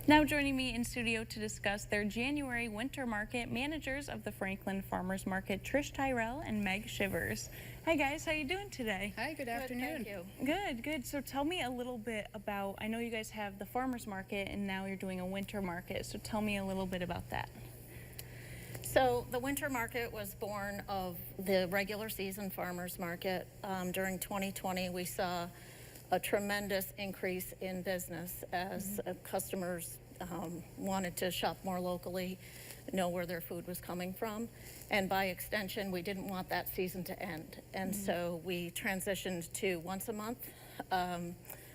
Now joining me in studio to discuss their January winter market, managers of the Franklin Farmers Market, Trish Tyrell and Meg Shivers. Hi guys, how you doing today? Hi, good afternoon. Thank you. Good. So tell me a little bit about, I know you guys have the farmers market and now you're doing a winter market. So tell me a little bit about that. So the winter market was born of the regular season farmers market. During 2020, we saw a tremendous increase in business as customers wanted to shop more locally, know where their food was coming from. And by extension, we didn't want that season to end. And so we transitioned to once a month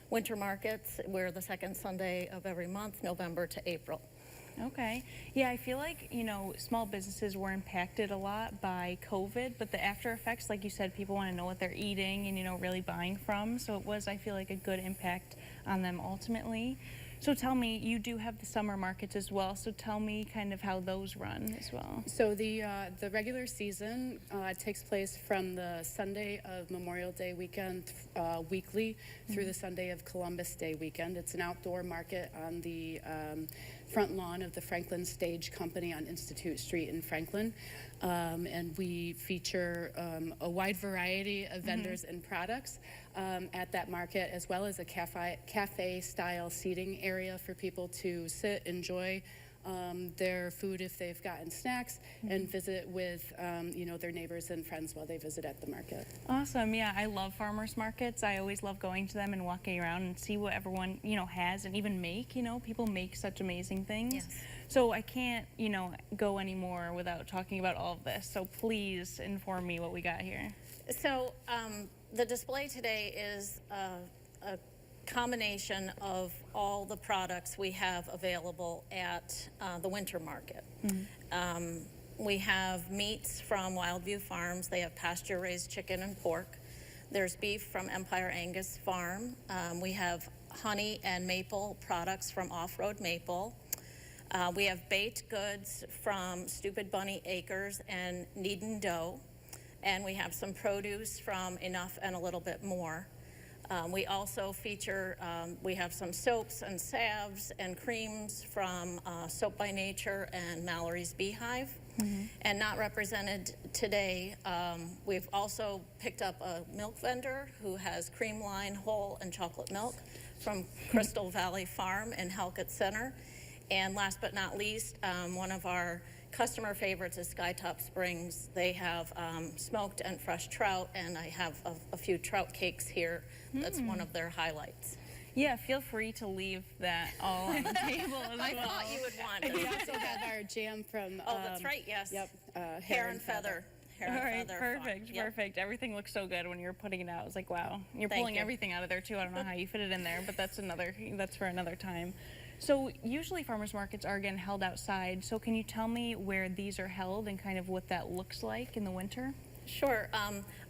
winter markets. We're the second Sunday of every month, November to April. Okay. Yeah, I feel like, small businesses were impacted a lot by COVID, but the after effects, like you said, people want to know what they're eating and, really buying from. So it was, I feel like, a good impact on them ultimately. So tell me, you do have the summer markets as well. So tell me kind of how those run as well. So the regular season takes place from the Sunday of Memorial Day weekend weekly through the Sunday of Columbus Day weekend. It's an outdoor market on the front lawn of the Franklin Stage Company on Institute Street in Franklin. And we feature a wide variety of vendors and products at that market, as well as a cafe-style seating area for people to sit, enjoy their food if they've gotten snacks, and visit with their neighbors and friends while they visit at the market. Awesome. Yeah, I love farmers markets. I always love going to them and walking around and see what everyone, has and even make. People make such amazing things. Yes. So I can't, go anymore without talking about all of this. So please inform me what we got here. So the display today is a combination of all the products we have available at the winter market. We have meats from Wildview Farms. They have pasture-raised chicken and pork. There's beef from Empire Angus Farm. We have honey and maple products from Off-Road Maple. We have baked goods from Stupid Bunny Acres and Kneadin' Dough. And we have some produce from Enough and a Little Bit More. We also feature, we have some soaps and salves and creams from Soap by Nature and Mallory's Beehive. And not represented today, we've also picked up a milk vendor who has cream line, whole, and chocolate milk from Crystal Valley Farm in Halkett Center. And last but not least, one of our customer favorites is Skytop Springs. They have smoked and fresh trout, and I have a few trout cakes here. That's one of their highlights. Yeah, feel free to leave that all on the table as well. I thought you would want And it. we also have our jam from Oh, that's right, yes. Yep, Hair and Feather. Hair All and right, Feather perfect, Farm. Yep. perfect. Everything looks so good when you were putting it out. I was like, wow, you're Thank pulling you. everything out of there too. I don't know how you fit it in there, but that's for another time. So usually farmers markets are again held outside. So can you tell me where these are held and kind of what that looks like in the winter? Sure.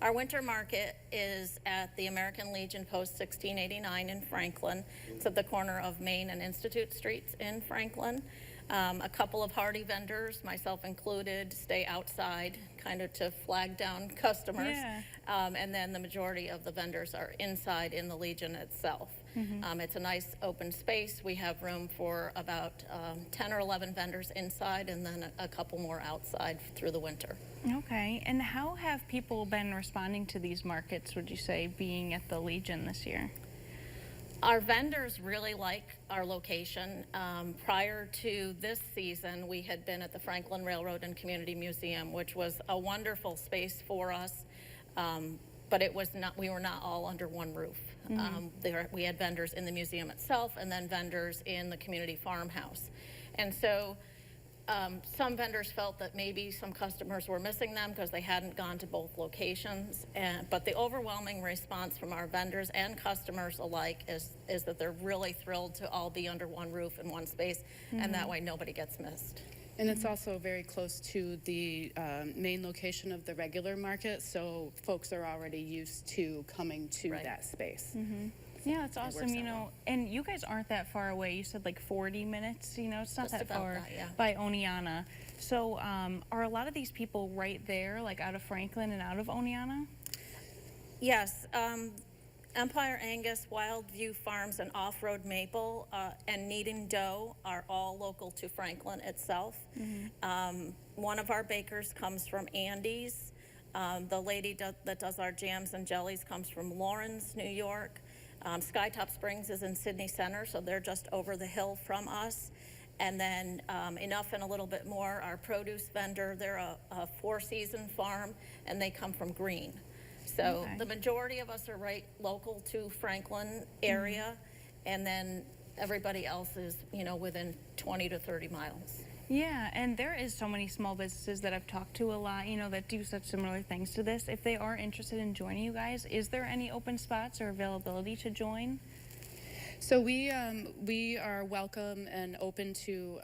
Our winter market is at the American Legion Post 1689 in Franklin. It's at the corner of Main and Institute Streets in Franklin. A couple of hardy vendors, myself included, stay outside kind of to flag down customers. Yeah. And then the majority of the vendors are inside in the Legion itself. It's a nice open space. We have room for about 10 or 11 vendors inside and then a couple more outside through the winter. Okay, and how have people been responding to these markets, would you say, being at the Legion this year? Our vendors really like our location. Prior to this season, we had been at the Franklin Railroad and Community Museum, which was a wonderful space for us, but we were not all under one roof. We had vendors in the museum itself and then vendors in the community farmhouse. And so some vendors felt that maybe some customers were missing them because they hadn't gone to both locations. But the overwhelming response from our vendors and customers alike is that they're really thrilled to all be under one roof in one space, and that way nobody gets missed. And it's also very close to the main location of the regular market, so folks are already used to coming to Right. that space. Yeah, that's awesome, works out well. and you guys aren't that far away. You said like 40 minutes, it's not Just that about far that, yeah. by Oneonta. So are a lot of these people right there, like out of Franklin and out of Oneonta? Yes. Empire Angus, Wildview Farms, and Off-Road Maple and Kneading Dough are all local to Franklin itself. One of our bakers comes from Andy's. The lady that does our jams and jellies comes from Lawrence, New York. Skytop Springs is in Sydney Center, so they're just over the hill from us. And then Enough and a Little Bit More, our produce vendor, they're a four-season farm, and they come from Greene. So Okay. the majority of us are right local to Franklin area, and then everybody else is, you know, within 20 to 30 miles. Yeah, and there is so many small businesses that I've talked to a lot, you know, that do such similar things to this. If they are interested in joining you guys, is there any open spots or availability to join? So we are welcome and open to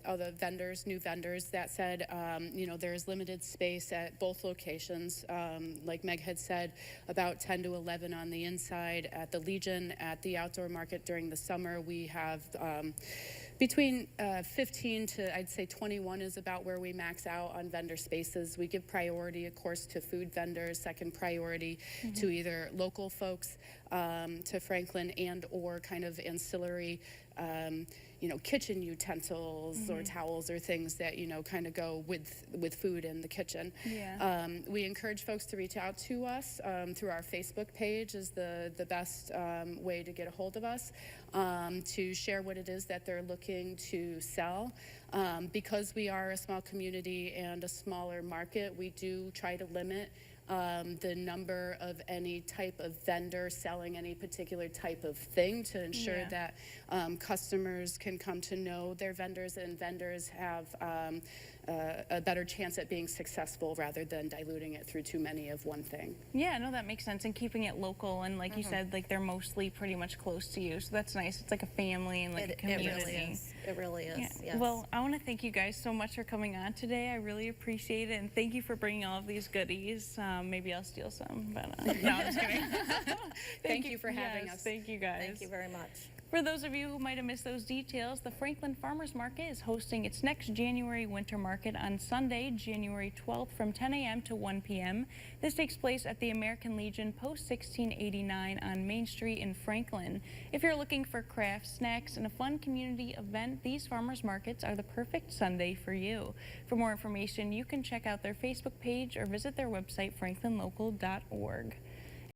other vendors, new vendors. That said, you know, there's limited space at both locations. Like Meg had said, about 10 to 11 on the inside at the Legion. At the outdoor market during the summer, we have between 15 to, I'd say 21 is about where we max out on vendor spaces. We give priority, of course, to food vendors, second priority to either local folks to Franklin and or kind of ancillary, you know, kitchen utensils or towels or things that, you know, kind of go with food in the kitchen. Yeah. We encourage folks to reach out to us through our Facebook page is the best way to get a hold of us, to share what it is that they're looking to sell. Because we are a small community and a smaller market, we do try to limit the number of any type of vendor selling any particular type of thing to ensure Yeah. that customers can come to know their vendors and vendors have a better chance at being successful rather than diluting it through too many of one thing. Yeah, no, that makes sense. And keeping it local, and like you said, like they're mostly pretty much close to you. So that's nice. It's like a family and like a It community. really is. It really is, Yeah. yes. Well, I want to thank you guys so much for coming on today. I really appreciate it, and thank you for bringing all of these goodies. Maybe I'll steal some, but no, I'm just kidding. Thank you for having Yes, us. Thank you guys. Thank you very much. For those of you who might have missed those details, the Franklin Farmers Market is hosting its next January winter market on Sunday, January 12th from 10 a.m. to 1 p.m. This takes place at the American Legion Post 1689 on Main Street in Franklin. If you're looking for crafts, snacks, and a fun community event, these farmers markets are the perfect Sunday for you. For more information, you can check out their Facebook page or visit their website, franklinlocal.org.